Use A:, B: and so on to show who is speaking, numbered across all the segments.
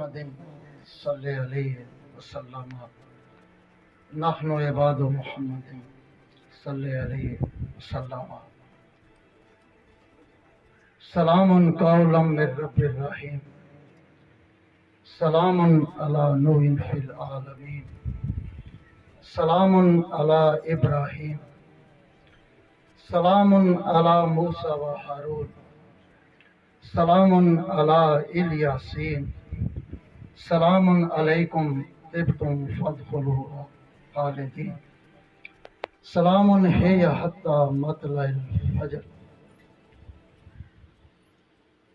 A: محمد صلی علیہ وسلم نحن عباد محمد صلی علیہ وسلم سلام قولا من رب الرحیم سلام علی نوح فی العالمین سلام علی ابراہیم سلام علی موسیٰ و ہارون سلام علی الیاسین سلام علیکم طبتم فادخلوها خالدین سلام ہے حتی مطلع الفجر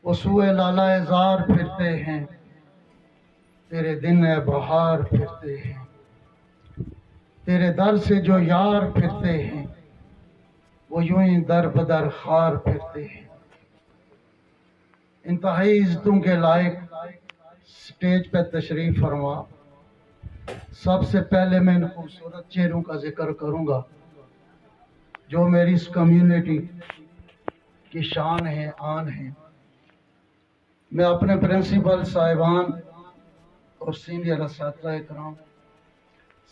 A: وہ سوئے لالہ زار پھرتے ہیں تیرے دن بہار پھرتے ہیں تیرے در سے جو یار پھرتے ہیں وہ یوں ہی در بدر خار پھرتے ہیں انتہائی عزتوں کے لائق سٹیج پہ تشریف فرما سب سے پہلے میں ان خوبصورت چہروں کا ذکر کروں گا جو میری اس کمیونٹی کی شان ہے آن ہے میں اپنے پرنسپل صاحبان اور سینئر اساتذہ کرام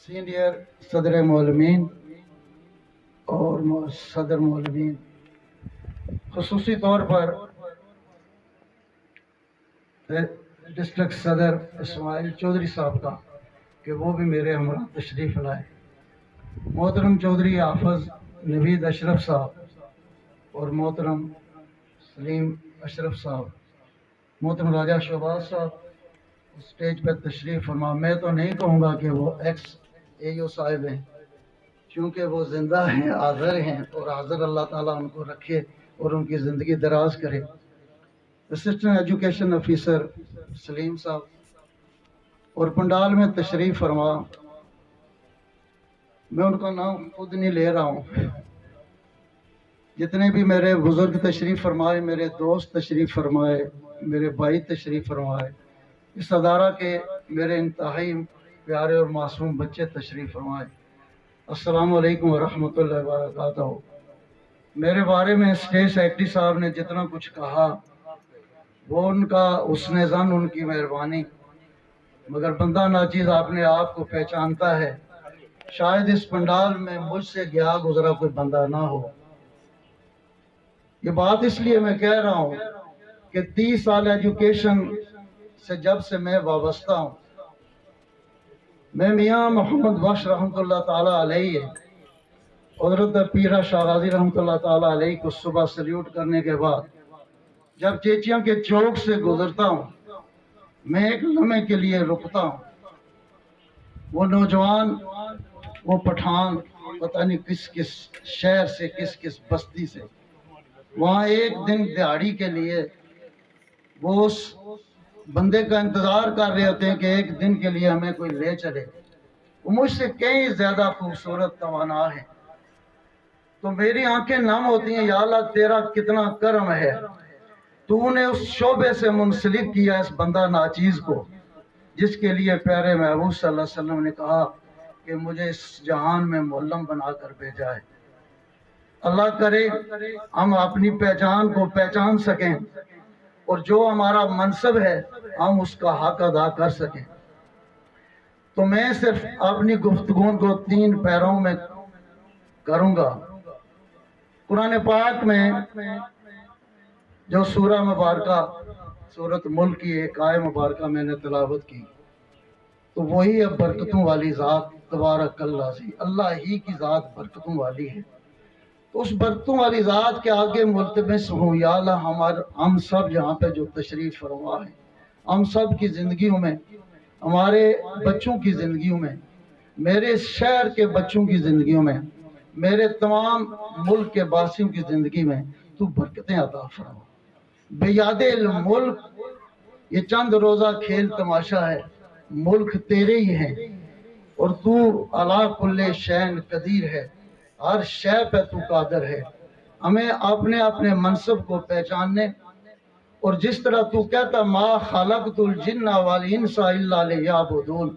A: سینئر صدر معلمین اور صدر معلمین خصوصی طور پر ڈسٹرکٹ صدر اسماعیل چودھری صاحب کا کہ وہ بھی میرے ہمراہ تشریف لائے محترم چودھری حافظ نوید اشرف صاحب اور محترم سلیم اشرف صاحب محترم راجہ شہباز صاحب اسٹیج پہ تشریف فرما میں تو نہیں کہوں گا کہ وہ ایکس اے او صاحب ہیں کیونکہ وہ زندہ ہیں حاضر ہیں اور حاضر اللہ تعالیٰ ان کو رکھے اور ان کی زندگی دراز کرے اسسٹنٹ ایجوکیشن آفیسر سلیم صاحب اور پنڈال میں تشریف فرما میں ان کا نام خود نہیں لے رہا ہوں جتنے بھی میرے بزرگ تشریف فرمائے میرے دوست تشریف فرمائے میرے بھائی تشریف فرمائے اس ادارہ کے میرے انتہائی پیارے اور معصوم بچے تشریف فرمائے السلام علیکم ورحمۃ اللہ وبرکاتہ میرے بارے میں اسٹیج سیکرٹری صاحب نے جتنا کچھ کہا وہ ان کا حسن ظن ان کی مہربانی مگر بندہ ناچیز اپنے آپ کو پہچانتا ہے شاید اس پنڈال میں مجھ سے گیا گزرا کوئی بندہ نہ ہو یہ بات اس لیے میں کہہ رہا ہوں کہ 30 سال ایجوکیشن سے جب سے میں وابستہ ہوں میں میاں محمد بخش رحمۃ اللہ تعالیٰ علیہ حضرت پیرہ شاہ غازی رحمۃ اللہ تعالیٰ علیہ کو صبح سلیوٹ کرنے کے بعد جب چیچیاں کے چوک سے گزرتا ہوں میں ایک لمحے کے لیے رکتا ہوں وہ نوجوان وہ پٹھان پتہ نہیں کس کس شہر سے کس کس بستی سے وہاں ایک دن دہاڑی کے لیے وہ اس بندے کا انتظار کر رہے ہوتے ہیں کہ ایک دن کے لیے ہمیں کوئی لے چلے وہ مجھ سے کہیں زیادہ خوبصورت توانا ہے تو میری آنکھیں نم ہوتی ہیں یا اللہ تیرا کتنا کرم ہے تو نے اس شعبے سے منسلک کیا اس بندہ ناچیز کو جس کے لیے پیارے محبوب صلی اللہ علیہ وسلم نے کہا کہ مجھے اس جہان میں معلم بنا کر بھیجا ہے اللہ کرے ہم اپنی پہچان کو پہچان سکیں اور جو ہمارا منصب ہے ہم اس کا حق ادا کر سکیں تو میں صرف اپنی گفتگو کو 3 پیروں میں کروں گا قرآن پاک میں جو سورہ مبارکہ سورۃ ملک کی ایک آیت مبارکہ میں نے تلاوت کی تو وہی اب برکتوں والی ذات تبارک اللہ سے اللہ ہی کی ذات برکتوں والی ہے تو اس برکتوں والی ذات کے آگے ملتمس ہوں یا اللہ ہم سب یہاں پہ جو تشریف فرما ہیں ہم سب کی زندگیوں میں ہمارے بچوں کی زندگیوں میں میرے شہر کے بچوں کی زندگیوں میں میرے تمام ملک کے باسیوں کی زندگی میں تو برکتیں عطا فرما بے یاد الملک یہ چند روزہ کھیل تماشا ہے ملک تیرے ہی ہیں اور تو علی کل شین قدیر ہے ہر شے پہ تو قادر ہے ہمیں اپنے اپنے منصب کو پہچاننے اور جس طرح تو کہتا ما خلقت الجن والانس الا لیعبدون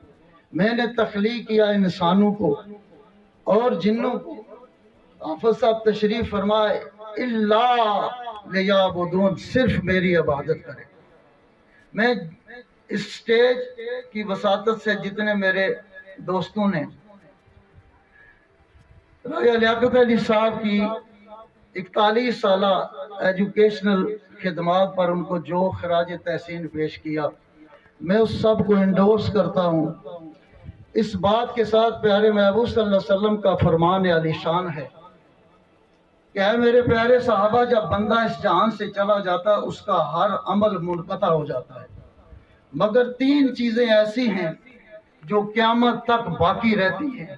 A: میں نے تخلیق کیا انسانوں کو اور جنوں کو حافظ صاحب تشریف فرمائے اللہ لیعبدون صرف میری عبادت کرے میں اس سٹیج کی وساطت سے جتنے میرے دوستوں نے راجہ لیاقت علی صاحب کی 41 سالہ ایجوکیشنل خدمات پر ان کو جو خراج تحسین پیش کیا، میں اس سب کو انڈورس کرتا ہوں۔ اس بات کے ساتھ پیارے محبوب صلی اللہ علیہ وسلم کا فرمان علی شان ہے کہ اے میرے پیارے صحابہ، جب بندہ اس جہان سے چلا جاتا اس کا ہر عمل منقطع ہو جاتا ہے، مگر 3 چیزیں ایسی ہیں جو قیامت تک باقی رہتی ہیں،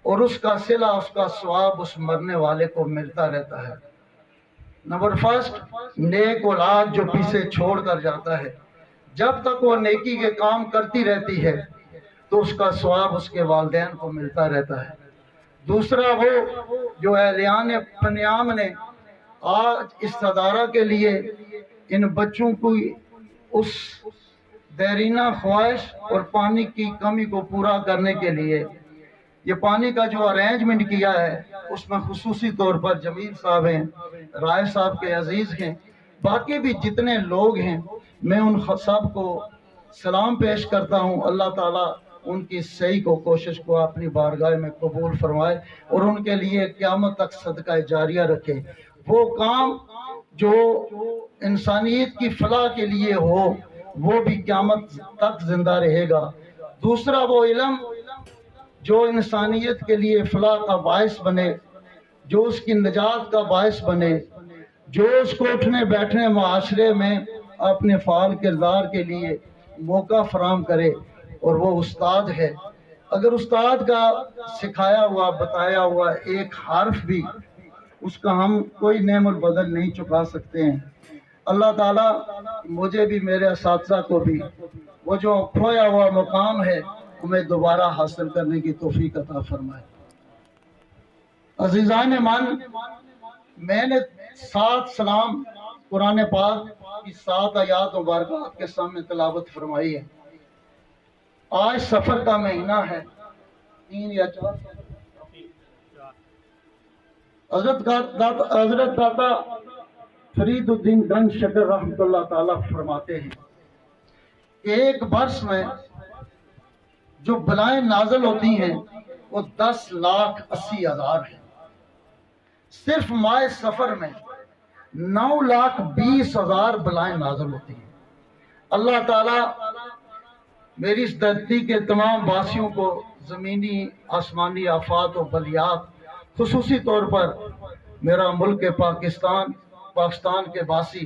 A: اور اس کا صلہ، اس کا ثواب اس مرنے والے کو ملتا رہتا ہے۔ نمبر فرسٹ، نیک اولاد جو پیچھے چھوڑ کر جاتا ہے، جب تک وہ نیکی کے کام کرتی رہتی ہے تو اس کا ثواب اس کے والدین کو ملتا رہتا ہے۔ دوسرا، وہ جو اہلیان پنیام نے آج اس ادارہ کے لیے ان بچوں کو اس دیرینہ خواہش اور پانی کی کمی کو پورا کرنے کے لیے یہ پانی کا جو ارینجمنٹ کیا ہے، اس میں خصوصی طور پر جمیل صاحب ہیں، رائے صاحب کے عزیز ہیں، باقی بھی جتنے لوگ ہیں، میں ان سب کو سلام پیش کرتا ہوں۔ اللہ تعالیٰ ان کی صحیح کو، کوشش کو اپنی بارگاہ میں قبول فرمائے اور ان کے لیے قیامت تک صدقہ جاریہ رکھے۔ وہ کام جو انسانیت کی فلاح کے لیے ہو وہ بھی قیامت تک زندہ رہے گا۔ دوسرا، وہ علم جو انسانیت کے لیے فلاح کا باعث بنے، جو اس کی نجات کا باعث بنے، جو اس کو اٹھنے بیٹھنے معاشرے میں اپنے فعال کردار کے لیے موقع فراہم کرے، اور وہ استاد ہے۔ اگر استاد کا سکھایا ہوا، بتایا ہوا ایک حرف بھی، اس کا ہم کوئی نعم البدل نہیں چکا سکتے ہیں۔ اللہ تعالیٰ مجھے بھی، میرے اساتذہ کو بھی، وہ جو کھویا ہوا مقام ہے ہمیں دوبارہ حاصل کرنے کی توفیق عطا فرمائے۔ عزیزان من، میں نے 7 سلام قرآن پاک کی 7 آیات مبارکہ آپ کے سامنے تلاوت فرمائی ہے۔ آج سفر کا مہینہ ہے، 3 یا 4 حضرت داتا فرید الدین گنج شکر رحمۃ اللہ تعالیٰ فرماتے ہیں کہ ایک برس میں جو بلائیں نازل ہوتی ہیں وہ 10,80,000 ہیں۔ صرف ماہ سفر میں 9,20,000 بلائیں نازل ہوتی ہیں۔ اللہ تعالیٰ میری اس دھرتی کے تمام واسیوں کو زمینی آسمانی آفات و بلیات، خصوصی طور پر میرا ملک پاکستان کے واسی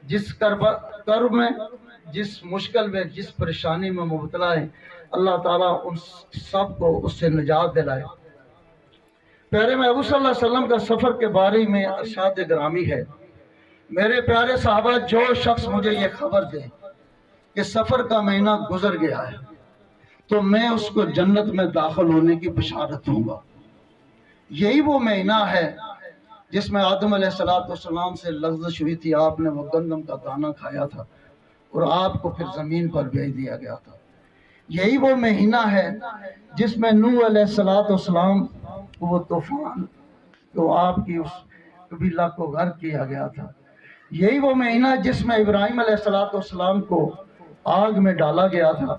A: جس کرب میں، جس مشکل میں، جس پریشانی میں مبتلا ہیں، اللہ تعالیٰ ان سب کو اس سے نجات دلائے۔ پیارے محبوب صلی اللہ علیہ وسلم کا سفر کے بارے میں ارشاد گرامی ہے، میرے پیارے صحابہ، جو شخص مجھے یہ خبر دے کہ سفر کا مہینہ گزر گیا ہے تو میں اس کو جنت میں داخل ہونے کی بشارت دوں گا۔ یہی وہ مہینہ ہے جس میں آدم علیہ السلام سے لغزش ہوئی تھی، آپ نے وہ گندم کا دانہ کھایا تھا اور آپ کو پھر زمین پر بھیج دیا گیا تھا۔ یہی وہ مہینہ ہے جس میں نوح علیہ السلام کو وہ طوفان جو آپ کی اس قبیلہ کو غرق کیا گیا تھا۔ یہی وہ مہینہ جس میں ابراہیم علیہ السلام کو آگ میں ڈالا گیا تھا،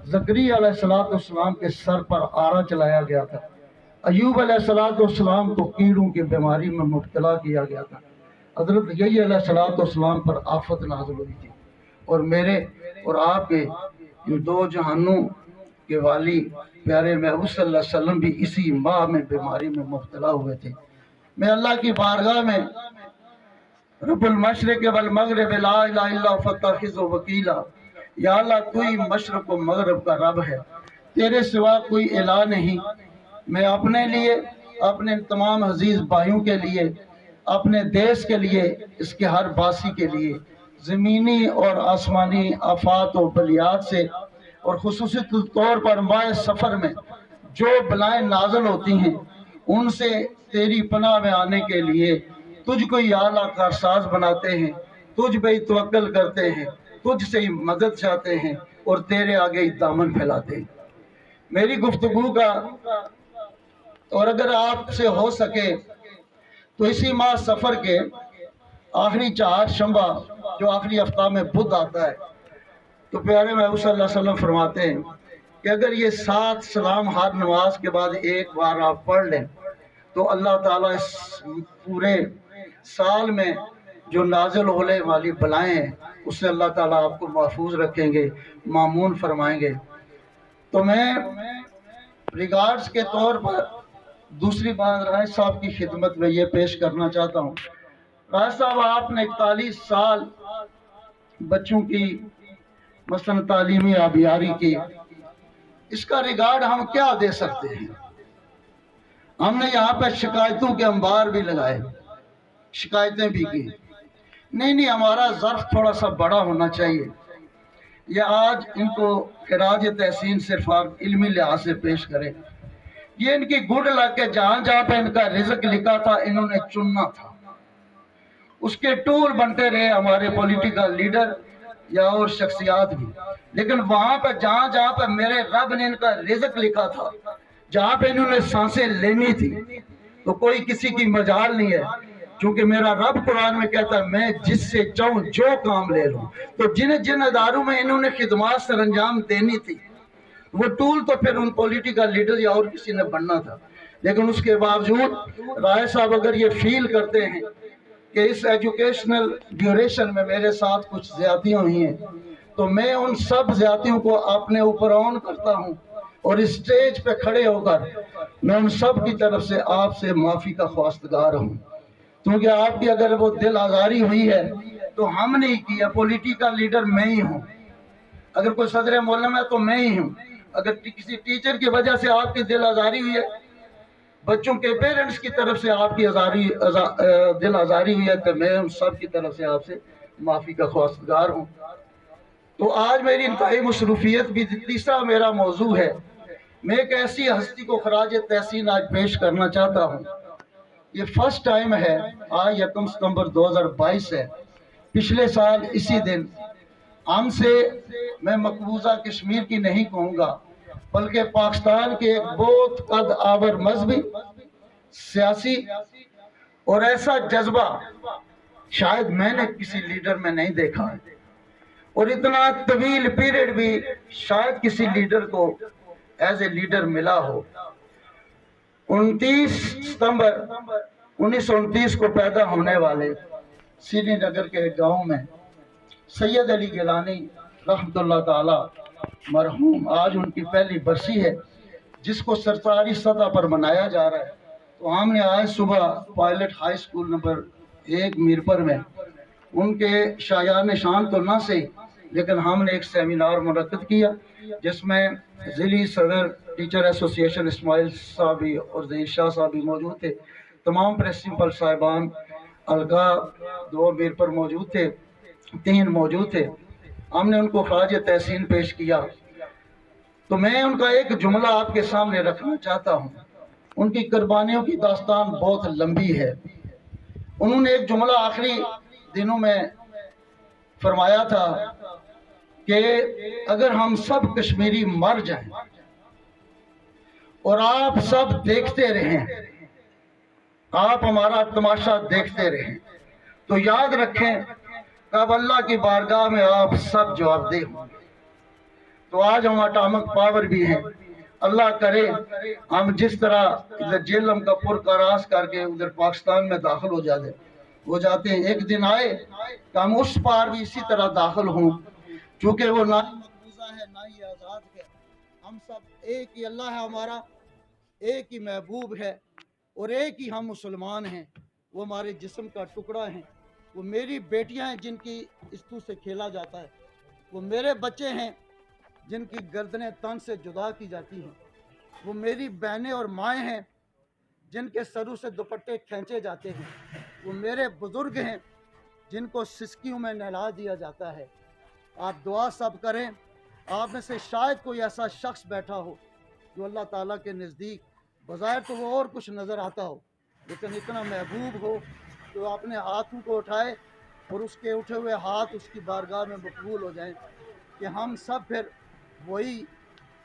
A: زکریا علیہ السلام کے سر پر آرا چلایا گیا تھا، ایوب علیہ السلام کو کیڑوں کی بیماری میں مبتلا کیا گیا تھا، حضرت یحییٰ علیہ السلام پر آفت نازل ہوئی تھی، اور میرے اور آپ کے ان 2 جہانوں کے والی پیارے محبوب صلی اللہ علیہ وسلم بھی اسی ماہ میں بیماری میں مبتلا ہوئے تھے۔ میں اللہ کی بارگاہ میں رب المشرق والمغرب لا الہ الا فاتخذہ وکیلا، یا اللہ تو ہی مشرق و مغرب کا رب ہے، تیرے سوا کوئی الہ نہیں۔ میں اپنے لیے، اپنے تمام عزیز بھائیوں کے لیے، اپنے دیش کے لیے، اس کے ہر باسی کے لیے زمینی اور آسمانی آفات و بلیات سے، اور خصوصی طور پر ماہ سفر میں جو بلائیں نازل ہوتی ہیں ان سے تیری پناہ میں آنے کے لیے تجھ کو ہی اعلیٰ کارساز بناتے ہیں، تجھ پہ ہی توکل کرتے ہیں، تجھ سے ہی مدد چاہتے ہیں اور تیرے آگے ہی دامن پھیلاتے ہیں۔ میری گفتگو کا، اور اگر آپ سے ہو سکے تو اسی ماہ سفر کے آخری 4 شنبہ جو آخری ہفتہ میں بدھ آتا ہے، تو پیارے محبوب صلی اللہ علیہ وسلم فرماتے ہیں کہ اگر یہ 7 سلام ہر نماز کے بعد ایک بار آپ پڑھ لیں تو اللہ تعالیٰ اس پورے سال میں جو نازل ہونے والی بلائیں ہیں اس سے اللہ تعالیٰ آپ کو محفوظ رکھیں گے، مامون فرمائیں گے۔ تو میں ریگارڈز کے طور پر دوسری بات رائے صاحب کی خدمت میں یہ پیش کرنا چاہتا ہوں۔ رائے صاحب، آپ نے 41 سال بچوں کی مثلا تعلیمی آبیاری کی، اس کا ریگارڈ ہم کیا دے سکتے ہیں؟ ہم نے یہاں پہ شکایتوں کے انبار بھی لگائے، شکایتیں بھی کی، نہیں ہمارا ظرف تھوڑا سا بڑا ہونا چاہیے۔ یہ آج ان کو خراج تحسین صرف آپ علمی لحاظ سے پیش کریں، یہ ان کی گڈ لک ہے، جہاں جہاں پہ ان کا رزق لکھا تھا انہوں نے چننا تھا، اس کے ٹول بنتے رہے ہمارے پولیٹیکل لیڈر یا اور شخصیات بھی، لیکن وہاں پہ جہاں جہاں پہ میرے رب نے ان کا رزق لکھا تھا، جہاں پہ انہوں نے سانسیں لینی تھی، تو کوئی کسی کی مجال نہیں ہے، چونکہ میرا رب قرآن میں کہتا ہے میں جس سے چاہوں جو کام لے لوں۔ تو جن اداروں میں انہوں نے خدمات سر انجام دینی تھی، وہ ٹول تو پھر ان پولیٹیکل لیڈر یا اور کسی نے بننا تھا، لیکن اس کے باوجود رائے صاحب اگر یہ فیل کرتے ہیں کہ اس ایجوکیشنل ڈیوریشن میں میرے ساتھ کچھ زیادتیاں ہوئی ہیں، تو میں ان سب زیادتیوں کو اپنے اوپر آن کرتا ہوں اور اسٹیج پہ کھڑے ہو کر میں ان سب کی طرف سے آپ سے معافی کا خواستگار ہوں، کیونکہ آپ کی اگر وہ دل آزاری ہوئی ہے تو ہم نہیں کیا، پولیٹیکل لیڈر میں ہی ہوں، اگر کوئی صدر معلم ہے تو میں ہی ہوں، اگر کسی ٹیچر کی وجہ سے آپ کی دل آزاری ہوئی ہے، بچوں کے پیرنٹس کی طرف سے آپ کی دل آزاری ہوئی ہے، تو میں ان سب کی طرف سے آپ سے معافی کا خواستگار ہوں۔ تو آج میری انتہائی مصروفیت بھی تیسرا میرا موضوع ہے، میں ایک ایسی ہستی کو خراج تحسین آج پیش کرنا چاہتا ہوں۔ یہ فرسٹ ٹائم ہے، آج 1 ستمبر 2022 ہے، پچھلے سال اسی دن ہم سے میں مقبوضہ کشمیر کی نہیں کہوں گا بلکہ پاکستان کے ایک بہت قد آور مذہبی، سیاسی اور ایسا جذبہ شاید میں نے کسی لیڈر میں نہیں دیکھا ہے، اور اتنا طویل پیریڈ بھی شاید کسی لیڈر کو ایز اے لیڈر ملا ہو۔ 29 ستمبر 1929 کو پیدا ہونے والے سری نگر کے گاؤں میں سید علی گیلانی رحمت اللہ تعالی مرحوم، آج ان کی پہلی برسی ہے جس کو سرکاری سطح پر منایا جا رہا ہے۔ تو ہم نے آج صبح pilot high school number 1 Mirpur میں ان کے شایان شان تو نہ سے، لیکن ہم نے ایک سیمینار منعقد کیا جس میں ضلعی صدر ٹیچر ایسوسی ایشن اسماعیل صاحب بھی اور ظہیر شاہ صاحب بھی موجود تھے، تمام پرنسپل صاحبان الگا 2 میرپر موجود تھے، 3 موجود تھے، ہم نے ان کو خراج تحسین پیش کیا۔ تو میں ان کا ایک جملہ آپ کے سامنے رکھنا چاہتا ہوں، ان کی قربانیوں کی داستان بہت لمبی ہے۔ انہوں نے ایک جملہ آخری دنوں میں فرمایا تھا کہ اگر ہم سب کشمیری مر جائیں اور آپ سب دیکھتے رہیں، آپ ہمارا تماشا دیکھتے رہیں، تو یاد رکھیں کب اللہ کی بارگاہ میں آپ سب جواب دہ ہوں گے۔ تو آج ہم اٹامک پاور بھی ہیں، اللہ کرے ہم جس طرح ادھر جیلم کا پرکراس کر کے ادھر پاکستان میں داخل ہو جاتے ہیں، ایک دن آئے کہ ہم اس پار بھی اسی طرح داخل ہوں، چونکہ وہ نہ ہی مقبوضہ ہے نہ ہی آزاد ہے، ہم سب ایک ہی اللہ ہے ہمارا، ایک ہی محبوب ہے اور ایک ہی ہم مسلمان ہیں، وہ ہمارے جسم کا ٹکڑا ہیں، وہ میری بیٹیاں ہیں جن کی استو سے کھیلا جاتا ہے، وہ میرے بچے ہیں جن کی گردنیں تن سے جدا کی جاتی ہیں، وہ میری بہنیں اور مائیں ہیں جن کے سروں سے دوپٹے کھینچے جاتے ہیں، وہ میرے بزرگ ہیں جن کو سسکیوں میں نہلا دیا جاتا ہے۔ آپ دعا سب کریں، آپ میں سے شاید کوئی ایسا شخص بیٹھا ہو جو اللہ تعالیٰ کے نزدیک بظاہر تو وہ اور کچھ نظر آتا ہو لیکن اتنا محبوب ہو تو اپنے ہاتھوں کو اٹھائے اور اس کے اٹھے ہوئے ہاتھ اس کی بارگاہ میں مقبول ہو جائیں کہ ہم سب پھر وہی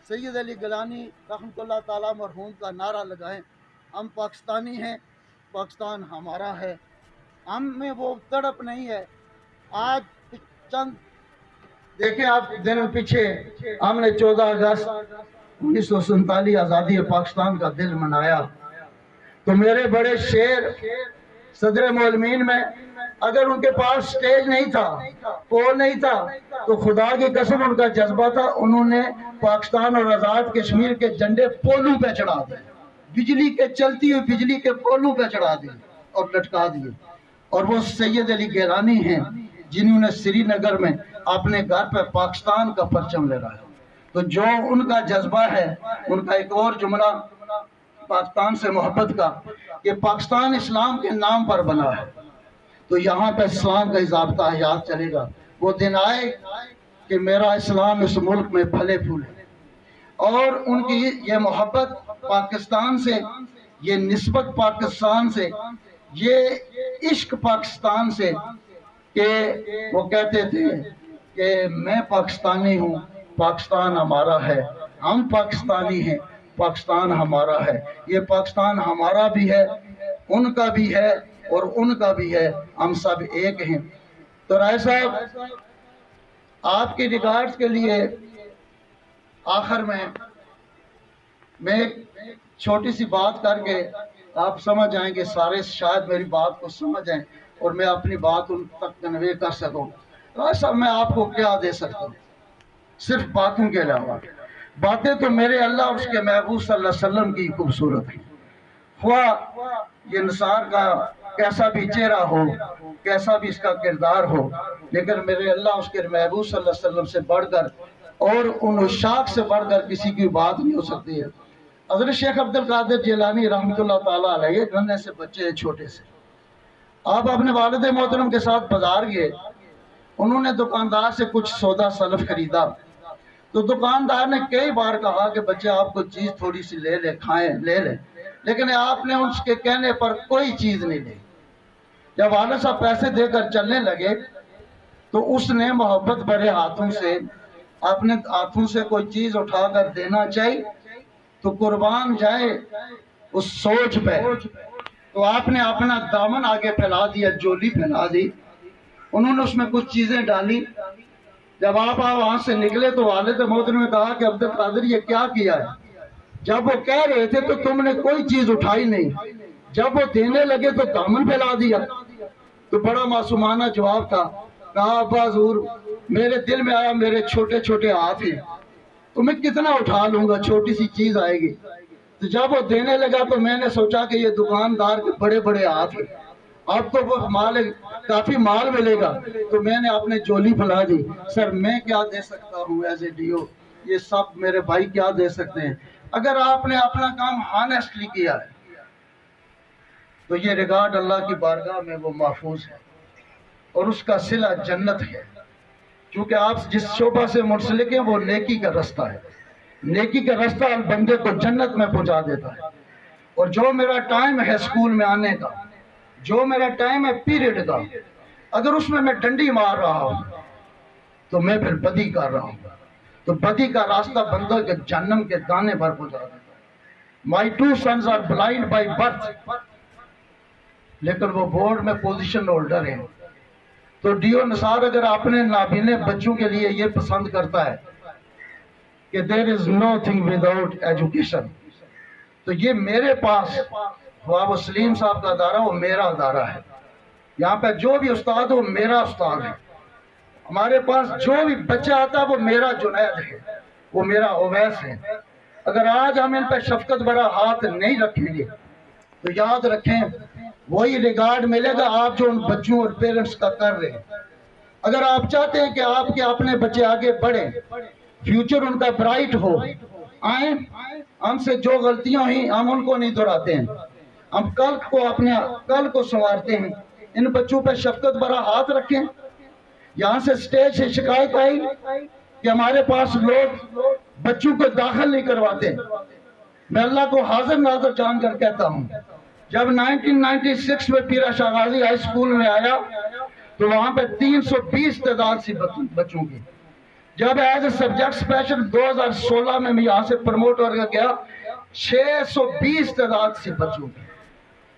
A: سید علی گیلانی رحمۃ اللہ تعالیٰ مرحوم کا نعرہ لگائیں، ہم پاکستانی ہیں، پاکستان ہمارا ہے، ہم میں وہ تڑپ نہیں ہے۔ آج چند دیکھیں آپ دن پیچھے ہم نے 14 اگست 1947 آزادی پاکستان کا دل منایا، تو میرے بڑے شیر صدر معلمین میں اگر ان کے پاس سٹیج نہیں تھا، پول نہیں تھا، تو خدا کی قسم ان کا جذبہ تھا، انہوں نے پاکستان اور آزاد کشمیر کے جھنڈے پولوں پہ چڑھا دیے، بجلی کے چلتی ہوئی بجلی کے پولوں پہ چڑھا دیے اور لٹکا دیے۔ اور وہ سید علی گیلانی ہیں جنہوں نے سری نگر میں اپنے گھر پہ پاکستان کا پرچم لہرایا۔ تو جو ان کا جذبہ ہے، ان کا ایک اور جملہ پاکستان سے محبت کا کہ پاکستان اسلام کے نام پر بنا ہے، تو یہاں پہ اسلام کا ضابطہ حیات چلے گا۔ وہ دن آئے کہ میرا اسلام اس ملک میں پھلے پھولے، اور ان کی یہ محبت پاکستان سے، یہ نسبت پاکستان سے، یہ عشق پاکستان سے، کہ وہ کہتے تھے کہ میں پاکستانی ہوں، پاکستان ہمارا ہے، ہم پاکستانی ہیں، پاکستان ہمارا ہے، یہ پاکستان ہمارا بھی ہے، ان کا بھی ہے اور ان کا بھی ہے، ہم سب ایک ہیں۔ تو رائے صاحب، آپ کی ریگارڈز کے لیے آخر میں ایک چھوٹی سی بات کر کے آپ سمجھ آئیں گے، سارے شاید میری بات کو سمجھ جائیں اور میں اپنی بات ان تک کنوے کر سکوں۔ رائے صاحب، میں آپ کو کیا دے سکتا ہوں صرف باتوں کے علاوہ؟ باتیں تو میرے اللہ اور اس کے محبوب صلی اللہ علیہ وسلم کی خوبصورت ہیں، خواہ یہ نثار کا کیسا بھی چہرہ ہو، کیسا بھی اس کا کردار ہو، لیکن میرے اللہ اس کے محبوب صلی اللہ علیہ وسلم سے بڑھ کر اور ان اشاق سے بڑھ کر کسی کی بات نہیں ہو سکتی ہے۔ حضرت شیخ عبد القادر جیلانی رحمۃ اللہ تعالیٰ علیہ، ننھے سے بچے چھوٹے سے، آپ اپنے والد محترم کے ساتھ بازار گئے، انہوں نے دکاندار سے کچھ سودا سلف خریدا، تو دکاندار نے کئی بار کہا کہ بچے آپ کو چیز تھوڑی سی لے لے، کھائیں لے لیں، لیکن آپ نے اس کے کہنے پر کوئی چیز نہیں لی۔ جب والد صاحب پیسے دے کر چلنے لگے تو اس نے محبت بھرے ہاتھوں سے اپنے ہاتھوں سے کوئی چیز اٹھا کر دینا چاہیے تو قربان جائے اس سوچ پہ، تو آپ نے اپنا دامن آگے پھیلا دیا، جولی پھیلا دی، انہوں نے اس میں کچھ چیزیں ڈالی۔ جب آپ وہاں سے نکلے تو والد محترم نے کہا کہ عبد القادر یہ کیا کیا ہے؟ جب وہ کہہ رہے تھے تو تم نے کوئی چیز اٹھائی نہیں، جب وہ دینے لگے تو دامن پھیلا دیا۔ تو بڑا معصومانہ جواب تھا، کہا ابا حضور میرے دل میں آیا میرے چھوٹے چھوٹے ہاتھ ہیں تو میں کتنا اٹھا لوں گا، چھوٹی سی چیز آئے گی۔ تو جب وہ دینے لگا تو میں نے سوچا کہ یہ دکاندار کے بڑے بڑے ہاتھ ہیں، اب تو وہ کافی مال ملے گا، تو میں نے اپنے جولی پھیلا دی، سر میں کیا دے سکتا ہوں ایز اے ڈیو، یہ سب میرے بھائی کیا دے سکتے ہیں؟ اگر آپ نے اپنا کام ہانیسٹلی کیا ہے تو یہ ریگارڈ اللہ کی بارگاہ میں وہ محفوظ ہے اور اس کا صلہ جنت ہے، کیونکہ آپ جس شعبہ سے منسلک ہیں وہ نیکی کا رستہ ہے، نیکی کا رستہ بندے کو جنت میں پہنچا دیتا ہے۔ اور جو میرا ٹائم ہے اسکول میں آنے کا، جو میرا ٹائم ہے پیریڈ کا، اگر اس میں ڈنڈی مار رہا ہوں تو میں پھر بدی کر رہا ہوں، تو بدی کا راستہ بندوں کے جہنم کے دانے پر پہنچا دیتا ہے۔ My 2 sons are blind by birth، لیکن وہ بورڈ میں پوزیشن ہولڈر ہیں۔ تو ڈیو نثار اگر اپنے نابینے بچوں کے لیے یہ پسند کرتا ہے کہ there is nothing without education، تو یہ میرے پاس خواب سلیم صاحب کا ادارہ وہ میرا ادارہ ہے، یہاں پہ جو بھی استاد وہ میرا استاد ہے، ہمارے پاس جو بھی بچہ آتا ہے وہ میرا جنید ہے، وہ میرا اویس ہے۔ اگر آج ہم ان پہ شفقت بھرا ہاتھ نہیں رکھیں گے تو یاد رکھیں وہی ریگارڈ ملے گا آپ جو ان بچوں اور پیرنٹس کا کر رہے ہیں۔ اگر آپ چاہتے ہیں کہ آپ کے اپنے بچے آگے بڑھیں، فیوچر ان کا برائٹ ہو، آئیں ہم سے جو غلطیاں ہوئیں ہم ان کو نہیں دہراتے ہیں، ہم کل کو سنوارتے ہیں۔ ان بچوں پہ شفقت بھرا ہاتھ رکھیں۔ یہاں سے سٹیج سے شکایت آئی کہ ہمارے پاس لوگ بچوں کو داخل نہیں کرواتے، میں اللہ کو حاضر ناظر جان کر کہتا ہوں، جب 1996 میں پیرا شاہ غازی ہائی اسکول میں آیا تو وہاں پہ 320 تعداد سی بچوں کی، جب ایز اے سبجیکٹ اسپیشل 2016 میں یہاں سے پروموٹ ہو گیا 620 تعداد سی بچوں کی،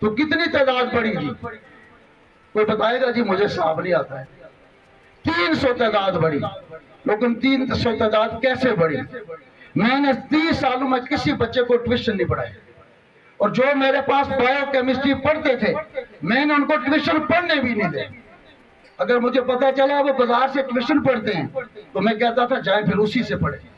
A: تو کتنی تعداد بڑھی جی؟ کوئی بتائے گا جی؟ مجھے حساب نہیں آتا ہے۔ 300 تعداد بڑھی، لیکن 300 تعداد کیسے بڑھی؟ میں نے 30 سالوں میں کسی بچے کو ٹیوشن نہیں پڑھائی، اور جو میرے پاس بایو کیمسٹری پڑھتے تھے میں نے ان کو ٹیوشن پڑھنے بھی نہیں دے۔ اگر مجھے پتا چلا وہ بازار سے ٹیوشن پڑھتے ہیں تو میں کہتا تھا جائیں پھر اسی سے پڑھیں۔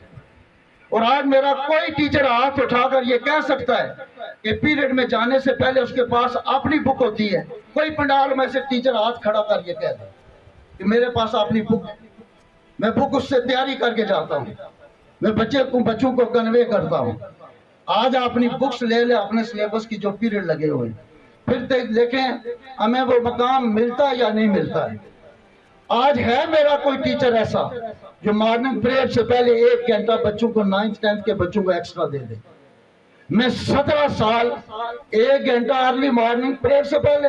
A: اور آج میرا کوئی ٹیچر ہاتھ اٹھا کر یہ کہہ سکتا ہے کہ پیریڈ میں جانے سے پہلے اس کے پاس اپنی بک ہوتی ہے، کوئی پنڈال میں سے ٹیچر ہاتھ کھڑا کر یہ کہہ دے کہ میرے پاس اپنی بک ہے، میں بک اس سے تیاری کر کے جاتا ہوں، میں بچوں کو کنوے کرتا ہوں۔ آج اپنی بکس لے لے اپنے سلیبس کی جو پیریڈ لگے ہوئے، پھر دیکھیں ہمیں وہ مقام ملتا یا نہیں ملتا ہے۔ آج ہے میرا کوئی ٹیچر ایسا جو مارننگ پریئر سے پہلے 1 گھنٹہ بچوں کو 9th 10th کے بچوں کو ایکسٹرا دے دے؟ میں 17 سال 1 گھنٹہ ارلی مارننگ پریئر سے پہلے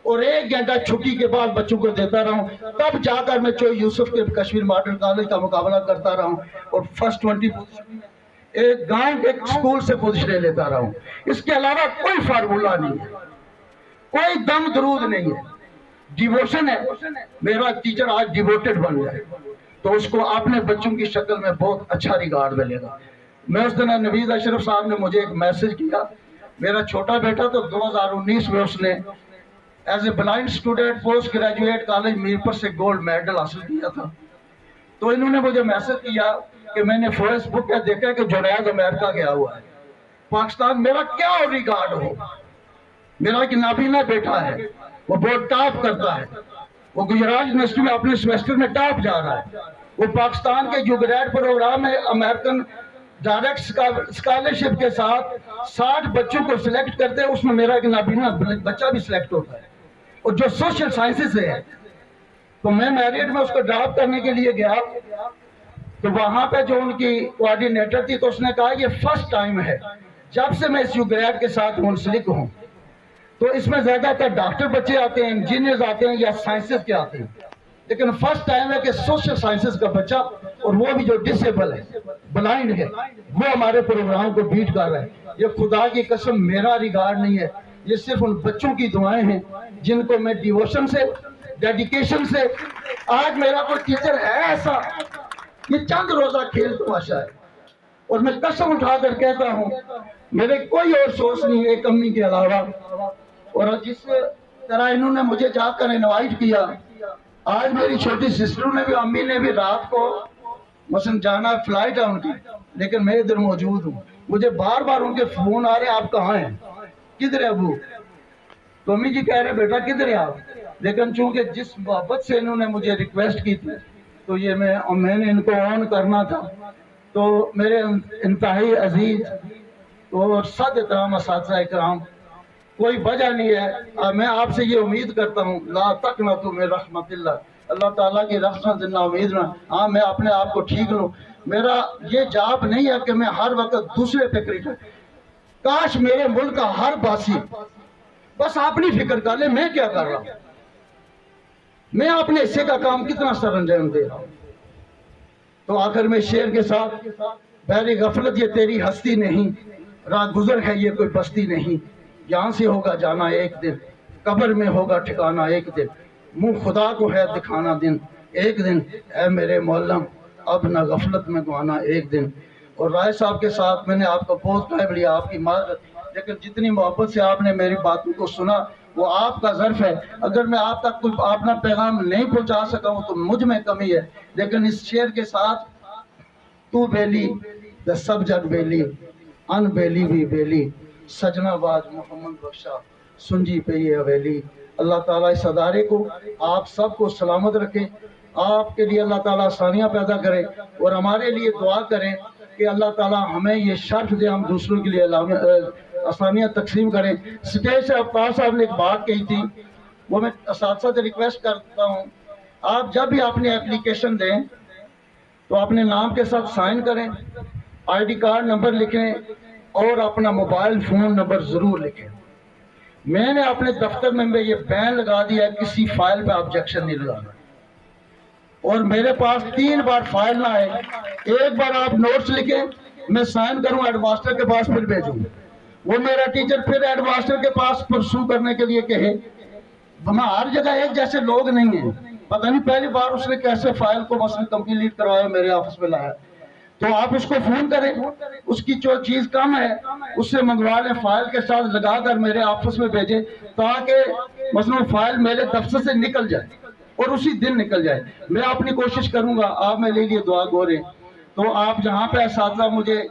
A: اور 1 گھنٹہ چھٹی کے بعد بچوں کو دیتا رہا ہوں، تب جا کر میں چوئی یوسف کے کشمیر ماڈل کالج کا مقابلہ کرتا رہا ہوں اور فرسٹ 20 پوزیشن میں ایک گاؤں ایک اسکول سے پوزیشن لیتا رہا ہوں۔ اس کے علاوہ کوئی فارمولہ نہیں ہے، کوئی دم درود نہیں ہے، ڈیووشن ہے۔ میرا ٹیچر آج ڈیووٹڈ بن جائے تو اس کو اپنے بچوں کی شکل میں بہت اچھا ریگارڈ ملے گا۔ میں اس دن نوید اشرف صاحب نے مجھے ایک میسج کیا، میرا چھوٹا بیٹا تو 2019 میں اس نے as a blind student post graduate college Mirpur سے گولڈ میڈل حاصل کیا تھا، تو انہوں نے مجھے میسج کیا کہ میں نے فیس بک پہ دیکھا کہ جنید امریکہ گیا ہوا ہے، پاکستان میرا کیا ریگارڈ ہو؟ میرا ایک نابینا بیٹا ہے، وہ بہت ٹاپ کرتا ہے، وہ گجرات یونیورسٹی میں اپنے سیمسٹر میں ٹاپ جا رہا ہے، وہ پاکستان کے جو گریڈ پروگرام ہے امریکن ڈائریکٹ اسکالرشپ کے ساتھ 60 بچوں کو سلیکٹ کرتے ہیں، اس میں میرا ایک نابینا بچہ بھی سلیکٹ ہوتا ہے، اور جو سوشل سائنسز ہے۔ تو میں میریٹ میں اس کو ڈراپ کرنے کے لیے گیا تو وہاں پہ جو ان کی کوآرڈینیٹر تھی تو اس نے کہا یہ فرسٹ ٹائم ہے جب سے میں اس یو گریڈ کے ساتھ منسلک ہوں، تو اس میں زیادہ تر ڈاکٹر بچے آتے ہیں، انجینئرز آتے ہیں یا سائنسز کے آتے ہیں، لیکن فرسٹ ٹائم ہے کہ سوشل سائنسز کا بچہ، اور وہ بھی جو ڈسیبل ہے، بلائنڈ ہے، وہ ہمارے پروگرام کو بیٹ کر رہا ہے۔ یہ خدا کی قسم میرا ریگارڈ نہیں ہے، یہ صرف ان بچوں کی دعائیں ہیں جن کو میں ڈیووشن سے ڈیڈیکیشن سے۔ آج میرا کوئی ٹیچر ہے ایسا، یہ چند روزہ کھیل تماشا ہے، اور میں قسم اٹھا کر کہتا ہوں میرے کوئی اور سوچ نہیں ہے ایک امی کے علاوہ۔ اور جس طرح انہوں نے مجھے جا کر انوائٹ کیا، آج میری چھوٹی سسٹروں نے بھی، امی نے بھی رات کو مثلا جانا فلائٹ ہے ان کی، لیکن میں ادھر موجود ہوں، مجھے بار بار ان کے فون آ رہے ہیں آپ کہاں ہیں، کدھر ہے ابو؟ تو امی جی کہہ رہے بیٹا کدھر ہے آپ؟ لیکن چونکہ جس محبت سے انہوں نے مجھے ریکویسٹ کی تھی تو یہ میں نے ان کو آن کرنا تھا، تو میرے انتہائی عزیز اور صد احترام اساتذہ اکرام، کوئی وجہ نہیں ہے، میں آپ سے یہ امید کرتا ہوں لا تقنطوا من رحمت اللہ تعالیٰ کی رحمت سے نا امید نہ، ہاں میں اپنے آپ کو ٹھیک لوں، میرا یہ جاب نہیں ہے کہ میں ہر وقت دوسرے پہ کریٹر، کاش میرے ملک کا ہر باسی بس اپنی فکر کر لے میں کیا کر رہا ہوں، میں اپنے حصے کا کام کتنا سر انجام دے رہا ہوں۔ تو آخر میں شعر کے ساتھ، بہری غفلت یہ تیری ہستی نہیں، راہ گزر ہے یہ کوئی بستی نہیں، یہاں سے ہوگا جانا ایک دن، قبر میں ہوگا ٹھکانا ایک دن، منہ خدا کو ہے دکھانا دن ایک دن، اے میرے معلم اب نہ غفلت میں گوانا ایک دن۔ اور رائے صاحب کے ساتھ میں نے آپ کا بہت ٹائم لیا، آپ کی معذرت، لیکن جتنی محبت سے آپ نے میری باتوں کو سنا وہ آپ کا ظرف ہے، اگر میں آپ تک کوئی اپنا پیغام نہیں پہنچا سکا ہوں تو مجھ میں کمی ہے، لیکن اس شعر کے ساتھ تو بیلی دا سب جگ بیلی ان بیلی بھی بیلی سجنا باز محمد بخشا سنجی پہ یہ حویلی۔ اللہ تعالیٰ اس ادارے کو آپ سب کو سلامت رکھے، آپ کے لیے اللہ تعالیٰ آسانیاں پیدا کرے، اور ہمارے لیے دعا کریں کہ اللہ تعالیٰ ہمیں یہ شرف دے ہم دوسروں کے لیے آسانیاں تقسیم کریں۔ سٹیج سے افطار صاحب نے ایک بات کہی تھی، وہ میں اساتذہ سے ریکویسٹ کرتا ہوں آپ جب بھی اپنی اپلیکیشن دیں تو اپنے نام کے ساتھ سائن کریں، آئی ڈی کارڈ نمبر لکھیں اور اپنا موبائل فون نمبر ضرور لکھیں۔ میں نے اپنے دفتر میں یہ بین لگا دیا ہے کسی فائل پہ آبجیکشن نہیں لگانا، اور میرے پاس 3 بار فائل نہ آئے، ایک بار آپ نوٹس لکھیں، میں سائن کروں ہیڈ ماسٹر کے پاس پھر بھیجوں، وہ میرا ٹیچر پھر ہیڈ ماسٹر کے پاس پرسو کرنے کے لیے کہے، ہم ہر جگہ ایک جیسے لوگ نہیں ہیں، پتہ نہیں پہلی بار اس نے کیسے فائل کو مثلا کمپلیٹ کروایا میرے آفس میں لایا. تو آپ اس کو فون کریں, اس کی جو چیز کم ہے اس سے منگوا لیں, فائل کے ساتھ لگا کر میرے آفس میں بھیجیں, تاکہ مثلا فائل میرے دفتر سے نکل جائے اور اسی دن نکل جائے. میں اپنی کوشش کروں گا, آپ میرے لیے دعا گو رہے. تو آپ جہاں پہ اساتذہ مجھے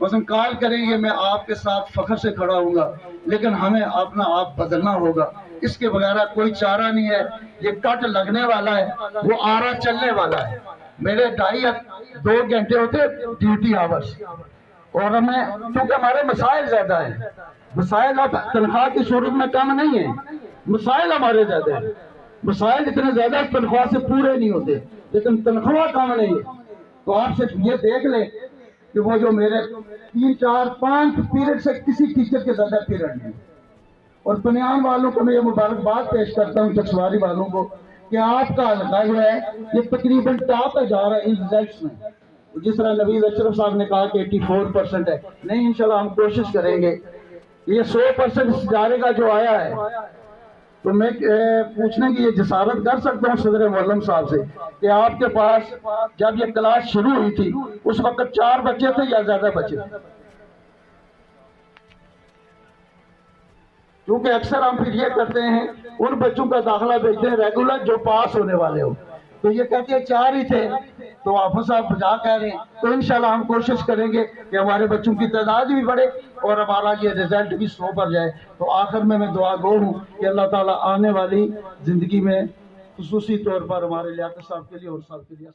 A: مثلا کال کریں گے, میں آپ کے ساتھ فخر سے کھڑا ہوں گا, لیکن ہمیں اپنا آپ بدلنا ہوگا. اس کے بغیر کوئی چارہ نہیں ہے. یہ کٹ لگنے والا ہے, وہ آرا چلنے والا ہے. میرے 2.5 گھنٹے ہوتے ڈیوٹی آورس, اور ہمیں کیونکہ ہمارے مسائل زیادہ ہیں. مسائل اب تنخواہ کی صورت میں کم نہیں ہے, مسائل ہمارے زیادہ ہیں. مسائل اتنے زیادہ تنخواہ سے پورے نہیں ہوتے, لیکن تنخواہ کم نہیں ہے. تو آپ صرف یہ دیکھ لیں کہ وہ جو میرے 3 4 5 پیریڈ سے کسی ٹیچر کے زیادہ پیریڈ نہیں. اور بنیان والوں کو میں یہ مبارکباد پیش کرتا ہوں, چکسواری والوں کو, کہ آپ کا حلقہ جو ہے یہ تقریباً ٹاپ پہ جا رہا ہے ان ریزلٹس میں. جس طرح نوید اشرف صاحب نے کہا کہ 84% ہے, نہیں انشاءاللہ ہم کوشش کریں گے. یہ 100% جارے کا جو آیا ہے, تو میں پوچھنے کی یہ جسارت کر سکتا ہوں صدر معلم صاحب سے کہ آپ کے پاس جب یہ کلاس شروع ہوئی تھی اس وقت 4 بچے تھے یا زیادہ بچے تھے؟ کیونکہ اکثر ہم پھر یہ کرتے ہیں ان بچوں کا داخلہ بھیجتے ہیں ریگولر جو پاس ہونے والے ہو, تو یہ کہتے ہیں 4 ہی تھے. تو حافظ صاحب بجا کہہ رہے ہیں, تو انشاءاللہ ہم کوشش کریں گے کہ ہمارے بچوں کی تعداد بھی بڑھے اور ہمارا یہ رزلٹ بھی 100 پر جائے. تو آخر میں دعا گو ہوں کہ اللہ تعالیٰ آنے والی زندگی میں خصوصی طور پر ہمارے لیاقت صاحب کے لیے اور صاحب کے لیے